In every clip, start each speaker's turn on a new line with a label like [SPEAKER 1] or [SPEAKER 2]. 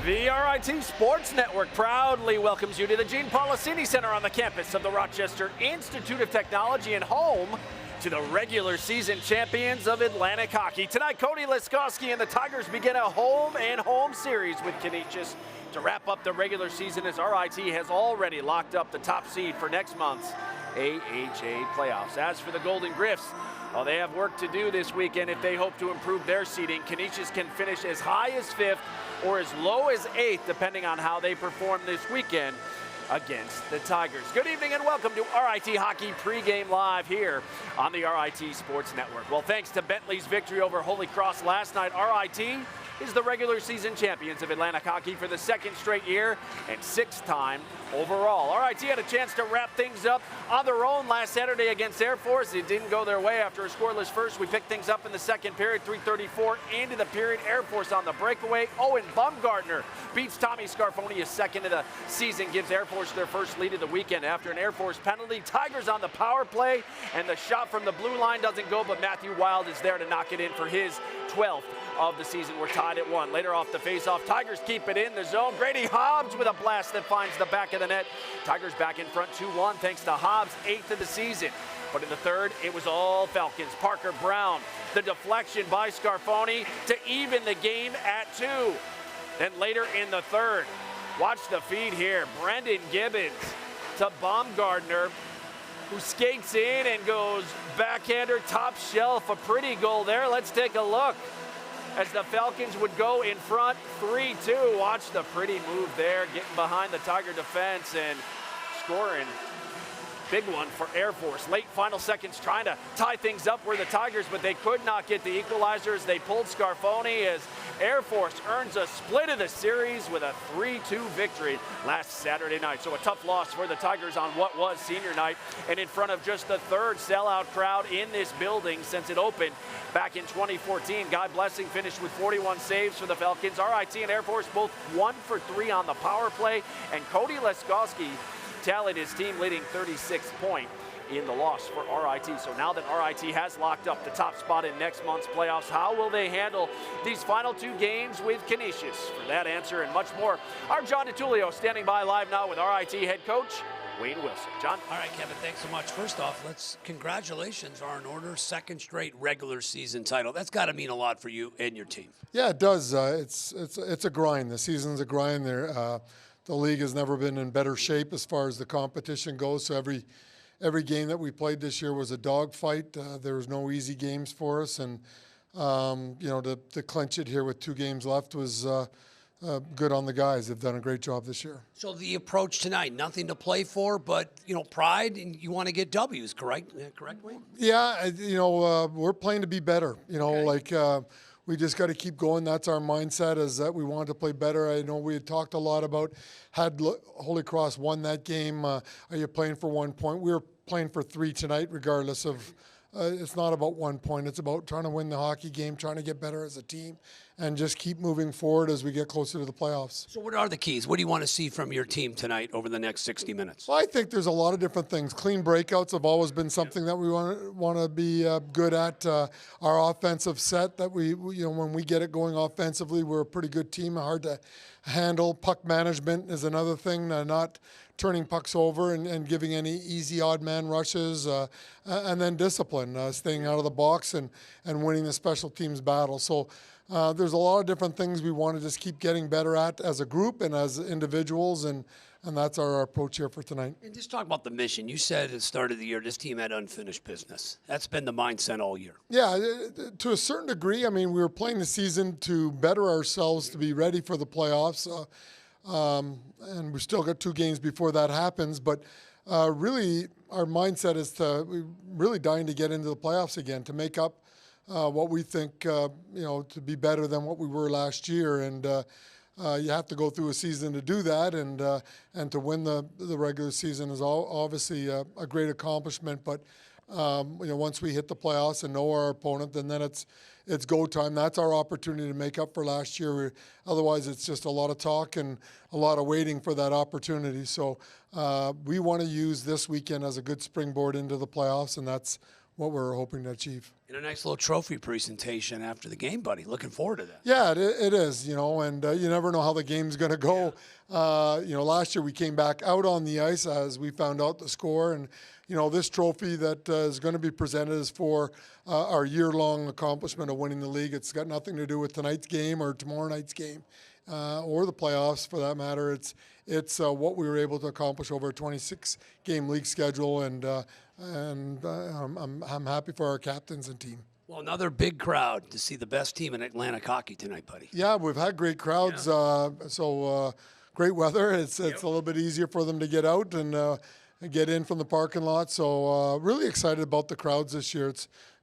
[SPEAKER 1] The RIT Sports Network proudly welcomes you to the Gene Policini Center on the campus of the Rochester Institute of Technology and home to the regular season champions of Atlantic Hockey. Tonight, Cody Leskowski and the Tigers begin a home series with Canisius to wrap up the regular season as RIT has already locked up the top seed for next month's AHA playoffs. As for the Golden Griffs, well, they have work to do this weekend if they hope to improve their seeding. Canisius can finish as high as 5th or as low as 8th, depending on how they perform this weekend against the Tigers. Good evening and welcome to RIT Hockey Pregame Live here on the RIT Sports Network. Well, thanks to Bentley's victory over Holy Cross last night, RIT is the regular season champions of Atlantic Hockey for the second straight year and 6th time overall. RIT had a chance to wrap things up on their own last Saturday against Air Force. It didn't go their way after a scoreless first. We picked things up in the second period, 3:34 into the period. Air Force on the breakaway. Owen Bumgardner beats Tommy Scarfoni, his second of the season, gives Air Force their first lead of the weekend after an Air Force penalty. Tigers on the power play, and the shot from the blue line doesn't go, but Matthew Wild is there to knock it in for his 12th of the season. We're tied at 1. Later off the faceoff, Tigers keep it in the zone. Grady Hobbs with a blast that finds the back of the net. Tigers back in front 2-1 thanks to Hobbs' 8th of the season. But in the third, it was all Falcons. Parker Brown, the deflection by Scarfoni to even the game at 2. Then later in the third, watch the feed here. Brendan Gibbons to Baumgartner, who skates in and goes backhander, top shelf. A pretty goal there. Let's take a look as the Falcons would go in front 3-2. Watch the pretty move there, getting behind the Tiger defense and scoring. Big one for Air Force. Late final seconds trying to tie things up were the Tigers, but they could not get the equalizers. They pulled Scarfoni as Air Force earns a split of the series with a 3-2 victory last Saturday night. So a tough loss for the Tigers on what was senior night and in front of just the third sellout crowd in this building since it opened back in 2014. Guy Blessing finished with 41 saves for the Falcons. RIT and Air Force both 1 for 3 on the power play, and Cody Leskowski tallied his team leading 36 point in the loss for RIT. So now that RIT has locked up the top spot in next month's playoffs, how will they handle these final 2 games with Canisius? For that answer and much more, our John DiTullio standing by live now with RIT head coach Wayne Wilson. John?
[SPEAKER 2] All right, Kevin, thanks so much. First off, congratulations are in order. Second straight regular season title. That's got to mean a lot for you and your team.
[SPEAKER 3] Yeah, it does. It's a grind. The season's a grind there. The league has never been in better shape as far as the competition goes. So every game that we played this year was a dogfight. There was no easy games for us, and to clinch it here with 2 games left was good on the guys. They've done a great job this year.
[SPEAKER 2] So the approach tonight, nothing to play for, but pride, and you want to get W's, correct? Correct, Wayne?
[SPEAKER 3] Yeah, we're playing to be better. Okay. We just got to keep going. That's our mindset, is that we want to play better. I know we had talked a lot about, had Holy Cross won that game, are you playing for 1 point? We were playing for 3 tonight, regardless of, it's not about 1 point. It's about trying to win the hockey game, trying to get better as a team, and just keep moving forward as we get closer to the playoffs.
[SPEAKER 2] So what are the keys? What do you want to see from your team tonight over the next 60 minutes?
[SPEAKER 3] Well, I think there's a lot of different things. Clean breakouts have always been something that we want to be good at. Our offensive set, that we when we get it going offensively, we're a pretty good team, hard to handle. Puck management is another thing, not turning pucks over and giving any easy odd man rushes, and then discipline, staying out of the box and winning the special teams battle. So there's a lot of different things we want to just keep getting better at as a group and as individuals, and that's our approach here for tonight.
[SPEAKER 2] And just talk about the mission. You said at the start of the year this team had unfinished business. That's been the mindset all year.
[SPEAKER 3] Yeah, to a certain degree. I mean, we were playing the season to better ourselves, to be ready for the playoffs. And we still got 2 games before that happens, but really our mindset is we're really dying to get into the playoffs again, to make up what we think, to be better than what we were last year. And you have to go through a season to do that, and to win the regular season is obviously a great accomplishment. But once we hit the playoffs and know our opponent, then it's go time. That's our opportunity to make up for last year. Otherwise, it's just a lot of talk and a lot of waiting for that opportunity. So we want to use this weekend as a good springboard into the playoffs, and that's what we're hoping to achieve.
[SPEAKER 2] And a nice little trophy presentation after the game, buddy. Looking forward to that.
[SPEAKER 3] Yeah, it is, and you never know how the game's going to go. Last year we came back out on the ice as we found out the score, and this trophy that is going to be presented is for our year-long accomplishment of winning the league. It's got nothing to do with tonight's game or tomorrow night's game, or the playoffs for that matter. It's what we were able to accomplish over a 26-game league schedule, and I'm happy for our captains and team.
[SPEAKER 2] Well, another big crowd to see the best team in Atlantic hockey tonight, buddy.
[SPEAKER 3] Yeah, we've had great crowds. Great weather. It's a little bit easier for them to get out and get in from the parking lot. So really excited about the crowds this year.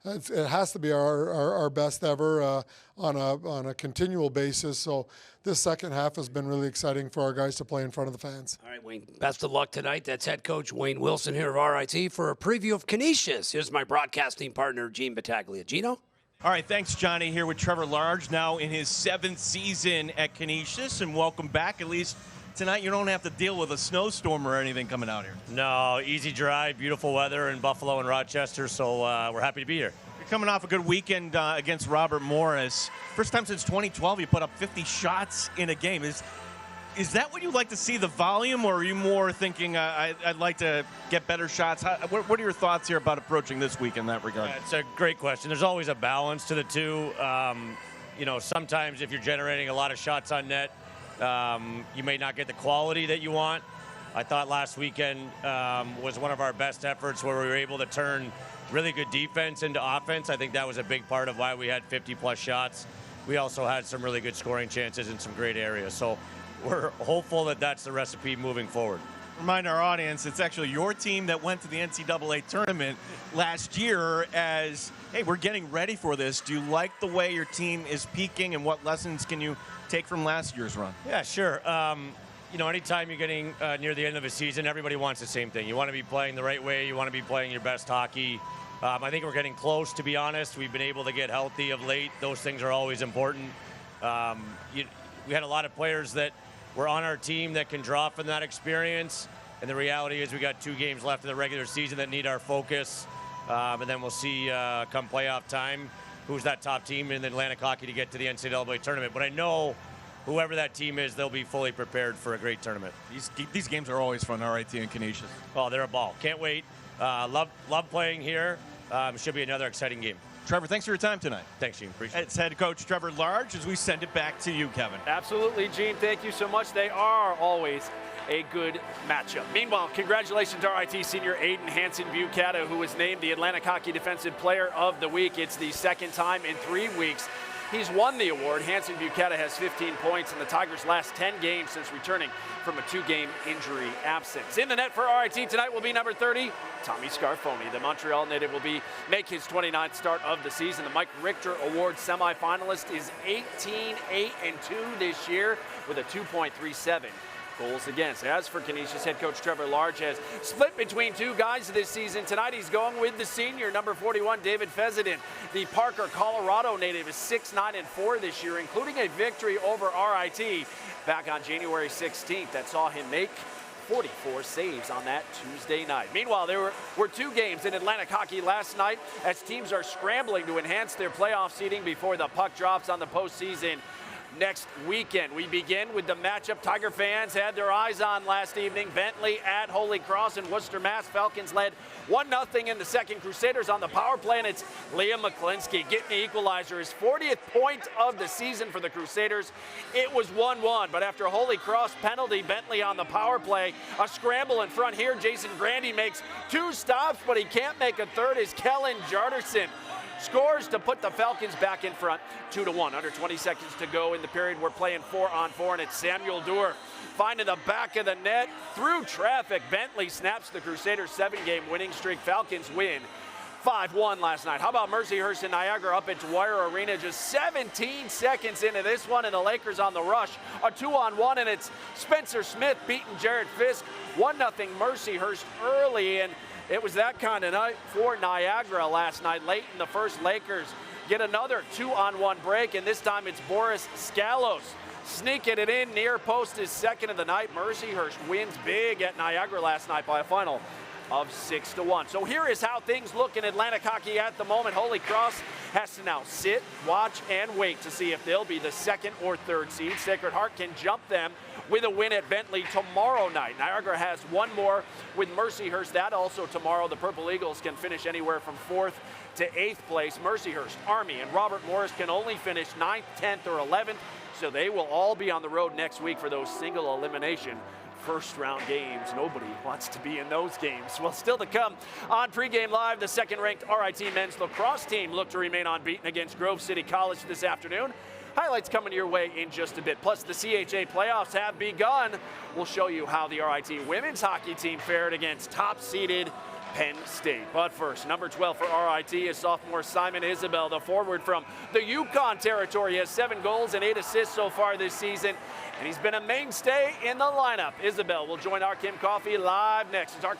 [SPEAKER 3] It has to be our best ever on a continual basis. So this second half has been really exciting for our guys to play in front of the fans.
[SPEAKER 2] All right, Wayne, best of luck tonight. That's head coach Wayne Wilson here of RIT for a preview of Canisius. Here's my broadcasting partner, Gene Battaglia. Gino?
[SPEAKER 4] All right, thanks, Johnny, here with Trevor Large, now in his 7th season at Canisius, and welcome back. At least tonight you don't have to deal with a snowstorm or anything coming out here.
[SPEAKER 5] No, easy drive, beautiful weather in Buffalo and Rochester, so we're happy to be here.
[SPEAKER 4] You're coming off a good weekend against Robert Morris. First time since 2012 you put up 50 shots in a game. Is that what you like to see, the volume, or are you more thinking I'd like to get better shots? What are your thoughts here about approaching this week in that regard?
[SPEAKER 5] It's a great question. There's always a balance to the two. Sometimes if you're generating a lot of shots on net, you may not get the quality that you want. I thought last weekend was one of our best efforts where we were able to turn really good defense into offense. I think that was a big part of why we had 50-plus shots. We also had some really good scoring chances in some great areas. So we're hopeful that that's the recipe moving forward.
[SPEAKER 4] Remind our audience, it's actually your team that went to the NCAA tournament last year as, hey, we're getting ready for this. Do you like the way your team is peaking, and what lessons can you take from last year's run?
[SPEAKER 5] Yeah, sure. Anytime you're getting near the end of a season, everybody wants the same thing. You want to be playing the right way. You want to be playing your best hockey. I think we're getting close, to be honest. We've been able to get healthy of late. Those things are always important. We had a lot of players that were on our team that can draw from that experience. And the reality is we got 2 games left in the regular season that need our focus. And then we'll see come playoff time who's that top team in Atlantic hockey to get to the NCAA tournament. But I know whoever that team is, they'll be fully prepared for a great tournament.
[SPEAKER 4] These games are always fun, RIT and Canisius.
[SPEAKER 5] Oh, they're a ball. Can't wait. Love playing here. Should be another exciting game.
[SPEAKER 4] Trevor, thanks for your time tonight.
[SPEAKER 5] Thanks, Gene. Appreciate it.
[SPEAKER 4] It's head coach Trevor Large as we send it back to you, Kevin.
[SPEAKER 1] Absolutely, Gene. Thank you so much. They are always a good matchup. Meanwhile, congratulations to RIT senior Aiden Hansen-Bucata, who was named the Atlantic Hockey Defensive Player of the Week. It's the second time in 3 weeks he's won the award. Hansen-Bucata has 15 points in the Tigers' last 10 games since returning from a 2-game injury absence. In the net for RIT tonight will be number 30, Tommy Scarfoni. The Montreal native will make his 29th start of the season. The Mike Richter Award semifinalist is 18-8-2 this year with a 2.37 goals against. As for Canisius, head coach Trevor Large has split between 2 guys this season. Tonight he's going with the senior, number 41, David Fezidin. The Parker, Colorado native is 6-9-4 this year, including a victory over RIT back on January 16th that saw him make 44 saves on that Tuesday night. Meanwhile, there were 2 games in Atlantic hockey last night as teams are scrambling to enhance their playoff seeding before the puck drops on the postseason next weekend. We begin with the matchup Tiger fans had their eyes on last evening. Bentley at Holy Cross in Worcester, Mass. Falcons led 1-0 in the second. Crusaders on the power play, and it's Liam McClinsky getting the equalizer, his 40th point of the season for the Crusaders. It was 1-1, but after a Holy Cross penalty, Bentley on the power play, a scramble in front here. Jason Grandy makes 2 stops, but he can't make a third as Kellen Jarderson scores to put the Falcons back in front 2-1. Under 20 seconds to go in the period. We're playing 4-on-4, and it's Samuel Dewar finding the back of the net through traffic. Bentley snaps the Crusaders' 7-game winning streak. Falcons win 5-1 last night. How about Mercyhurst and Niagara up at Dwyer Arena just 17 seconds into this one, and the Lakers on the rush. A 2-on-1, and it's Spencer Smith beating Jared Fisk. 1-0 Mercyhurst early, and it was that kind of night for Niagara last night. Late in the first, Lakers get another 2-on-1 break, and this time it's Boris Scalos sneaking it in near post, his second of the night. Mercyhurst wins big at Niagara last night by a final of 6-1. So here is how things look in Atlantic hockey at the moment. Holy Cross has to now sit, watch, and wait to see if they'll be the second or third seed. Sacred Heart can jump them with a win at Bentley tomorrow night. Niagara has one more with Mercyhurst. That also tomorrow. The Purple Eagles can finish anywhere from 4th to 8th place. Mercyhurst, Army, and Robert Morris can only finish 9th, 10th, or 11th. So they will all be on the road next week for those single elimination first round games. Nobody wants to be in those games. Well, still to come on Pregame Live, the second-ranked RIT men's lacrosse team look to remain unbeaten against Grove City College this afternoon. Highlights coming your way in just a bit. Plus, the CHA playoffs have begun. We'll show you how the RIT women's hockey team fared against top-seeded Penn State. But first, number 12 for RIT is sophomore Simon Isabel, the forward from the Yukon territory. He has 7 goals and 8 assists so far this season, and he's been a mainstay in the lineup. Isabel will join our Kim Coffey live next. It's our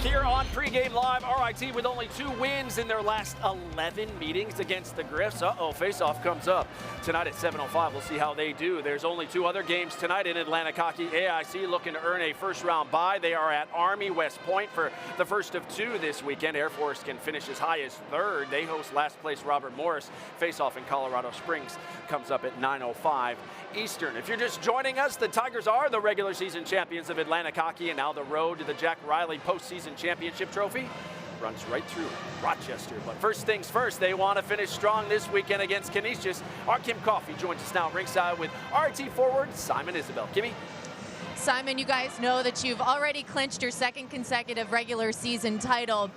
[SPEAKER 1] here on Pregame Live. RIT with only 2 wins in their last 11 meetings against the Griffs. Face-off comes up tonight at 7:05. We'll see how they do. There's only 2 other games tonight in Atlantic hockey. AIC looking to earn a first-round bye. They are at Army West Point for the first of 2 this weekend. Air Force can finish as high as 3rd. They host last-place Robert Morris. Face-off in Colorado Springs comes up at 9:05 Eastern. If you're just joining us, the Tigers are the regular season champions of Atlantic hockey, and now the road to the Jack Riley postseason championship trophy runs right through Rochester. But first things first, they want to finish strong this weekend against Canisius. Our Kim Coffey joins us now ringside with RIT forward Simon Isabel. Kimmy?
[SPEAKER 6] Simon, you guys know that you've already clinched your 2nd consecutive regular season title.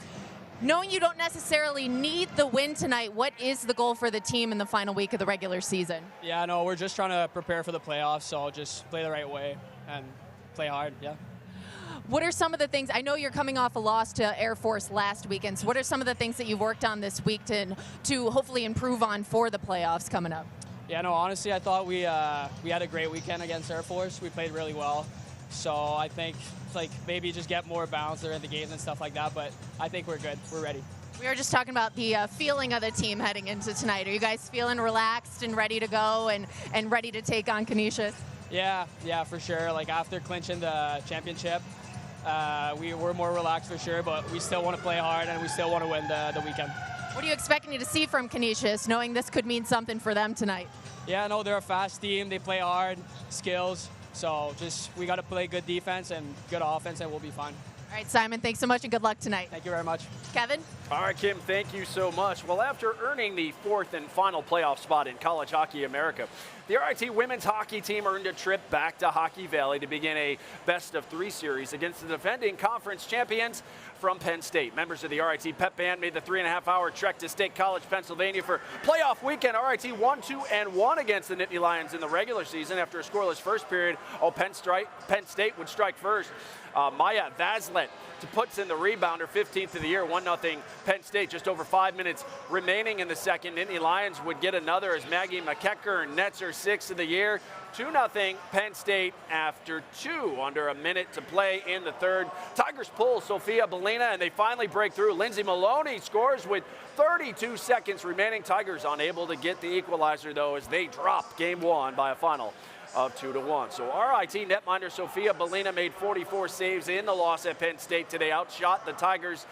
[SPEAKER 6] Knowing you don't necessarily need the win tonight, what is the goal for the team in the final week of the regular season?
[SPEAKER 7] Yeah, no, we're just trying to prepare for the playoffs, so just play the right way and play hard, yeah.
[SPEAKER 6] What are some of the things, I know you're coming off a loss to Air Force last weekend, so what are some of the things that you've worked on this week to hopefully improve on for the playoffs coming up?
[SPEAKER 7] Yeah, no, honestly, I thought we had a great weekend against Air Force. We played really well. So I think maybe just get more balance during the games and stuff like that, but I think we're good. We're ready.
[SPEAKER 6] We were just talking about the feeling of the team heading into tonight. Are you guys feeling relaxed and ready to go and ready to take on Canisius?
[SPEAKER 7] Yeah, for sure. After clinching the championship, we were more relaxed for sure, but we still want to play hard and we still want to win the weekend.
[SPEAKER 6] What are you expecting to see from Canisius, knowing this could mean something for them tonight?
[SPEAKER 7] Yeah, no, they're a fast team. They play hard, skills. So we got to play good defense and good offense, and we'll be fine.
[SPEAKER 6] All right, Simon, thanks so much and good luck tonight.
[SPEAKER 7] Thank you very much.
[SPEAKER 6] Kevin?
[SPEAKER 1] All right, Kim, thank you so much. Well, after earning the 4th and final playoff spot in College Hockey America, the RIT women's hockey team earned a trip back to Hockey Valley to begin a best-of-3 series against the defending conference champions from Penn State. Members of the RIT Pep Band made the 3.5-hour trek to State College, Pennsylvania for playoff weekend. RIT won 2-1 against the Nittany Lions in the regular season after a scoreless first period. Penn State would strike first. Maya Vazlet puts in the rebounder, 15th of the year, 1-0 Penn State. Just over 5 minutes remaining in the second. Nittany Lions would get another as Maggie McKecker nets her 6th of the year. 2-0 Penn State after 2 under a minute to play in the third. Tigers pull Sophia Belina and they finally break through. Lindsay Maloney scores with 32 seconds remaining. Tigers unable to get the equalizer though as they drop game 1 by a final of 2-1. So RIT netminder Sophia Belina made 44 saves in the loss at Penn State today. Outshot the Tigers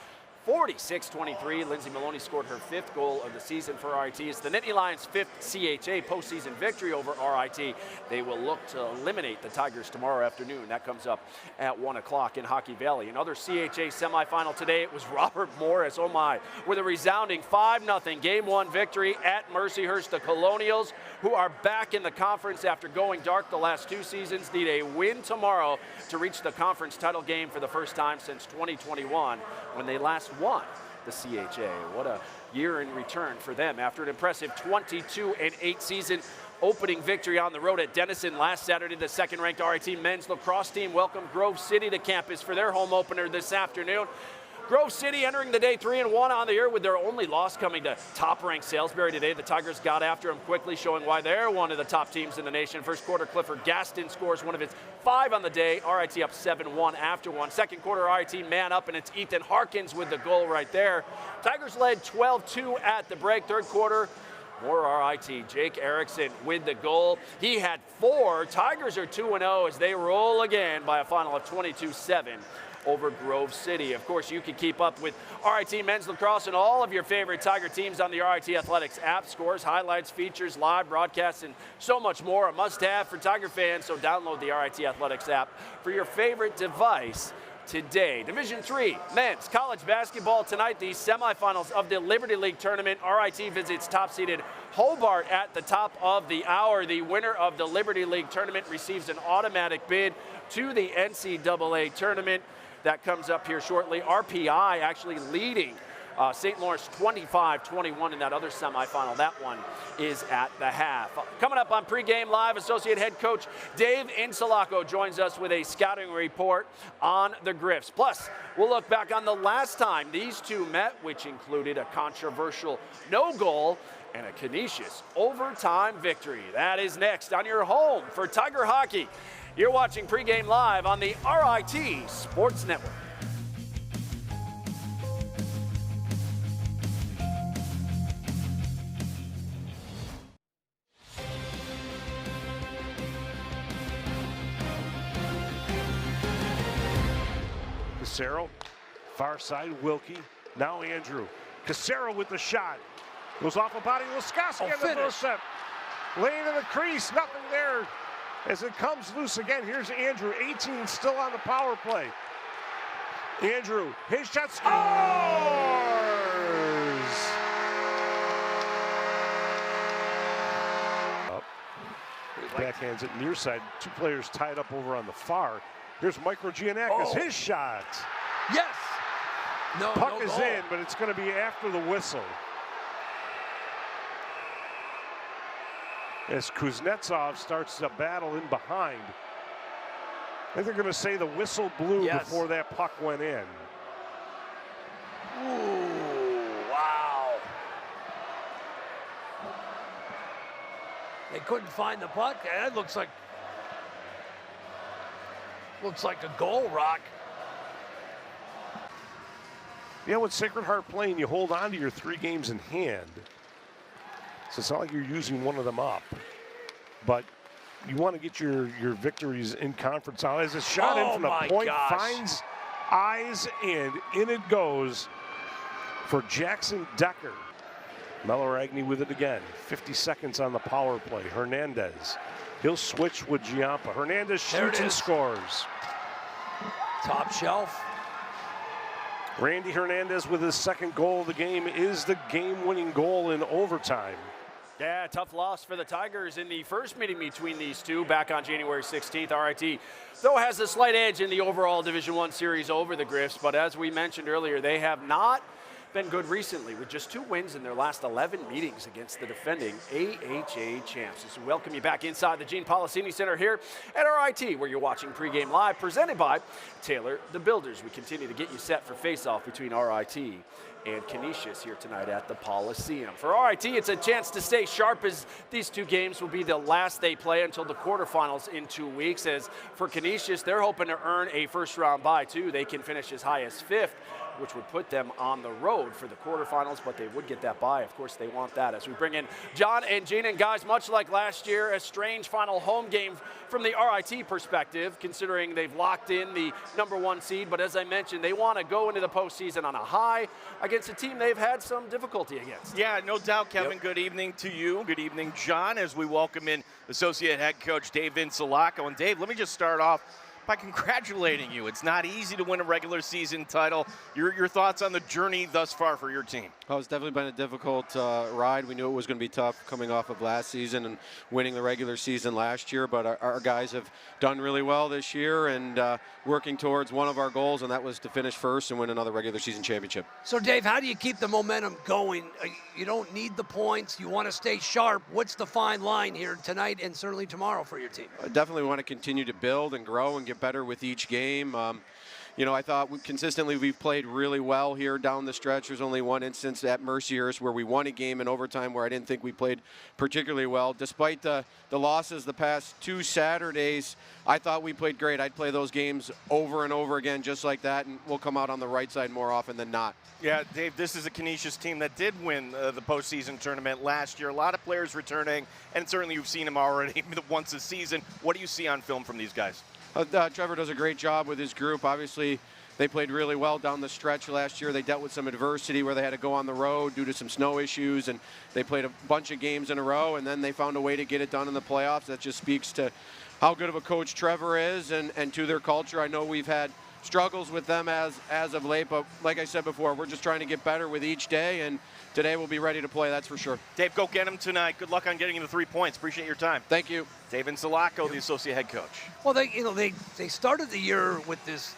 [SPEAKER 1] 46-23. Lindsay Maloney scored her 5th goal of the season for RIT. It's the Nittany Lions' 5th CHA postseason victory over RIT. They will look to eliminate the Tigers tomorrow afternoon. That comes up at 1 o'clock in Hockey Valley. Another CHA semifinal today. It was Robert Morris, oh my, with a resounding 5-0 Game 1 victory at Mercyhurst. The Colonials, who are back in the conference after going dark the last 2 seasons, need a win tomorrow to reach the conference title game for the first time since 2021 when they last won the CHA. What a year in return for them after an impressive 22-8 season. Opening victory on the road at Denison last Saturday. The second-ranked RIT men's lacrosse team welcomed Grove City to campus for their home opener this afternoon. Grove City entering the day 3-1 on the year with their only loss coming to top-ranked Salisbury today. The Tigers got after them quickly, showing why they're one of the top teams in the nation. First quarter, Clifford Gaston scores one of his 5 on the day. RIT up 7-1 after one. Second quarter, RIT man up, and it's Ethan Harkins with the goal right there. Tigers led 12-2 at the break. Third quarter, More RIT. Jake Erickson with the goal. He had 4. Tigers are 2-0 as they roll again by a final of 22-7 over Grove City. Of course, you can keep up with RIT men's lacrosse and all of your favorite Tiger teams on the RIT Athletics app. Scores, highlights, features, live broadcasts, and so much more. A must-have for Tiger fans, so download the RIT Athletics app for your favorite device today. Division III men's college basketball tonight, the semifinals of the Liberty League tournament. RIT visits top-seeded Hobart at the top of the hour. The winner of the Liberty League tournament receives an automatic bid to the NCAA tournament. That comes up here shortly. RPI actually leading St. Lawrence 25-21 in that other semifinal. That one is at the half. Coming up on Pregame Live, Associate Head Coach Dave Insulaco joins us with a scouting report on the Griffs. Plus, we'll look back on the last time these two met, which included a controversial no goal and a Canisius overtime victory. That is next on your home for Tiger Hockey. You're watching Pregame Live on the RIT Sports Network.
[SPEAKER 8] Casero, far side, Wilkie. Now Andrew. Casero with the shot. Goes off a body. Laskowski on the first set. Laying in the crease, nothing there. As it comes loose again, here's Andrew, 18 still on the power play. Andrew, his shot scores! Up. Backhands it near side. 2 players tied up over on the far. Here's Micro Giannakis, his shot.
[SPEAKER 2] Yes.
[SPEAKER 8] Puck
[SPEAKER 2] no
[SPEAKER 8] is
[SPEAKER 2] goal.
[SPEAKER 8] in, but it's going to be after the whistle. As Kuznetsov starts to battle in behind. I think they're going to say the whistle blew before that puck went in.
[SPEAKER 2] Ooh, wow. They couldn't find the puck. That looks like a goal, Rock.
[SPEAKER 8] You know, with Sacred Heart playing, you hold on to your 3 games in hand. So it's not like you're using one of them up. But you want to get your victories in conference out. As a shot in from the point, finds eyes, and in it goes for Jackson Decker. Meloragni with it again. 50 seconds on the power play. Hernandez. He'll switch with Giampa. Hernandez shoots and scores.
[SPEAKER 2] Top shelf.
[SPEAKER 8] Randy Hernandez with his second goal of the game is the game-winning goal in overtime.
[SPEAKER 1] Yeah, tough loss for the Tigers in the first meeting between these two back on January 16th. RIT, though, has a slight edge in the overall Division I series over the Griffs, but as we mentioned earlier, they have not been good recently with just 2 wins in their last 11 meetings against the defending AHA champs. So we welcome you back inside the Gene Policini Center here at RIT, where you're watching Pregame Live, presented by Taylor the Builders. We continue to get you set for face-off between RIT and Canisius here tonight at the Coliseum. For RIT, it's a chance to stay sharp, as these 2 games will be the last they play until the quarterfinals in 2 weeks. As for Canisius, they're hoping to earn a first-round bye, too. They can finish as high as 5th, which would put them on the road for the quarterfinals, but they would get that bye. Of course, they want that. As we bring in John and Gene, and guys, much like last year, a strange final home game from the RIT perspective, considering they've locked in the #1 seed. But as I mentioned, they want to go into the postseason on a high against a team they've had some difficulty against.
[SPEAKER 9] Yeah, no doubt, Kevin. Good evening to you. Good evening, John, as we welcome in Associate Head Coach Dave Insulaco. And Dave, let me just start off by congratulating you. It's not easy to win a regular season title. Your thoughts on the journey thus far for your team?
[SPEAKER 10] Oh, it's definitely been a difficult ride. We knew it was going to be tough coming off of last season and winning the regular season last year, but our guys have done really well this year and working towards one of our goals, and that was to finish first and win another regular season championship.
[SPEAKER 2] So, Dave, how do you keep the momentum going? You don't need the points. You want to stay sharp. What's the fine line here tonight and certainly tomorrow for your team?
[SPEAKER 10] I definitely want to continue to build and grow and get better with each game. I thought consistently we've played really well here down the stretch. There's only one instance at Mercyhurst where we won a game in overtime where I didn't think we played particularly well. Despite the losses the past 2 Saturdays, I thought we played great. I'd play those games over and over again just like that, and we'll come out on the right side more often than not.
[SPEAKER 9] Yeah, Dave, this is a Canisius team that did win the postseason tournament last year. A lot of players returning, and certainly you've seen them already once a season. What do you see on film from these guys?
[SPEAKER 10] Trevor does a great job with his group. Obviously, they played really well down the stretch last year. They dealt with some adversity where they had to go on the road due to some snow issues, and they played a bunch of games in a row, and then they found a way to get it done in the playoffs. That just speaks to how good of a coach Trevor is and to their culture. I know we've had struggles with them as of late, but like I said before, we're just trying to get better with each day, and today we'll be ready to play, that's for sure.
[SPEAKER 9] Dave, go get them tonight. Good luck on getting the 3 points. Appreciate your time.
[SPEAKER 10] Thank you.
[SPEAKER 9] Dave Insulaco, the associate head coach.
[SPEAKER 2] Well, they started the year with this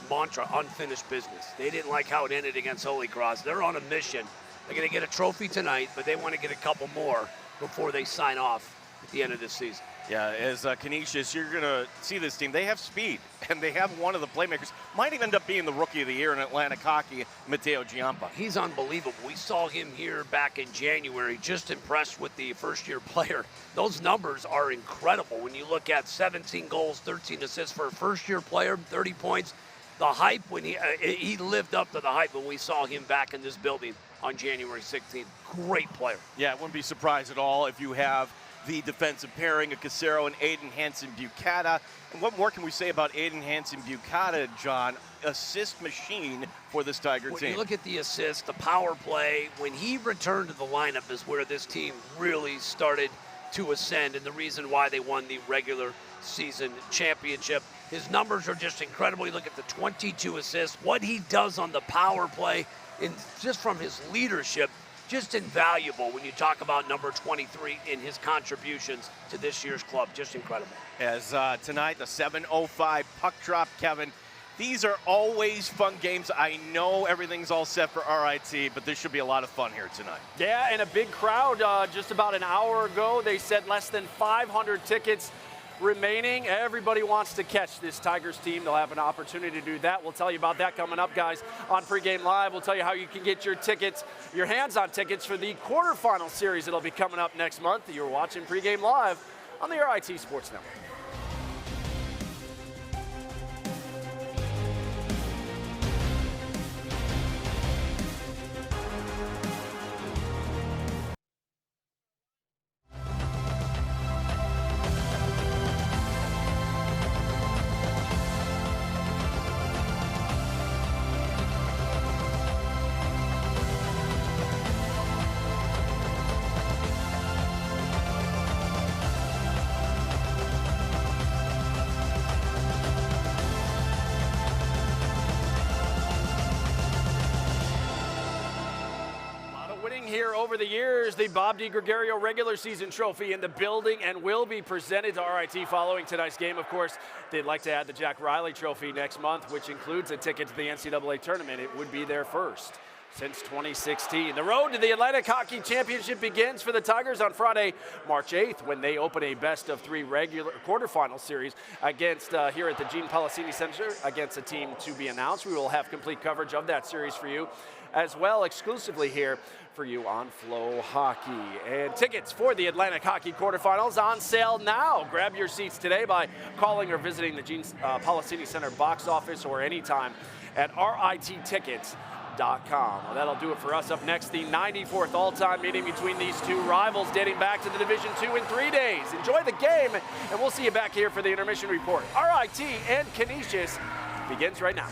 [SPEAKER 2] mantra, unfinished business. They didn't like how it ended against Holy Cross. They're on a mission. They're going to get a trophy tonight, but they want to get a couple more before they sign off at the end of this season.
[SPEAKER 9] Yeah, as Canisius, you're going to see this team. They have speed, and they have one of the playmakers. Might even end up being the rookie of the year in Atlantic hockey, Matteo Giampa.
[SPEAKER 2] He's unbelievable. We saw him here back in January, just impressed with the first-year player. Those numbers are incredible. When you look at 17 goals, 13 assists for a first-year player, 30 points. The hype, when he lived up to the hype when we saw him back in this building on January 16th. Great player.
[SPEAKER 9] Yeah, it wouldn't be surprised at all if you have the defensive pairing of Casero and Aiden Hansen-Bucata. And what more can we say about Aiden Hansen-Bucata, John? Assist machine for this Tiger team.
[SPEAKER 2] When you look at the assists, the power play, when he returned to the lineup is where this team really started to ascend, and the reason why they won the regular season championship. His numbers are just incredible. You look at the 22 assists, what he does on the power play, and just from his leadership, just invaluable when you talk about number 23 in his contributions to this year's club. Just incredible.
[SPEAKER 9] As tonight, the 7:05 puck drop, Kevin. These are always fun games. I know everything's all set for RIT, but this should be a lot of fun here tonight.
[SPEAKER 1] Yeah, and a big crowd. Just about an hour ago, they said less than 500 tickets remaining. Everybody wants to catch this Tigers team. They'll have an opportunity to do that. We'll tell you about that coming up, guys, on Pregame Live. We'll tell you how you can get your tickets, your hands-on tickets for the quarterfinal series that'll be coming up next month. You're watching Pregame Live on the RIT Sports Network. Here over the years, the Bob DiGregorio regular season trophy in the building and will be presented to RIT following tonight's game. Of course, they'd like to add the Jack Riley trophy next month, which includes a ticket to the NCAA tournament. It would be their first since 2016. The road to the Atlantic Hockey Championship begins for the Tigers on Friday, March 8th, when they open a best-of-3 regular quarterfinal series against here at the Gene Policini Center against a team to be announced. We will have complete coverage of that series for you as well, exclusively here for you on Flow Hockey. And tickets for the Atlantic Hockey quarterfinals on sale now. Grab your seats today by calling or visiting the Gene Policini Center box office or anytime at RITtickets.com. Well, that'll do it for us. Up next, the 94th all-time meeting between these two rivals dating back to the Division II in 3 days. Enjoy the game, and we'll see you back here for the intermission report. RIT and Canisius begins right now.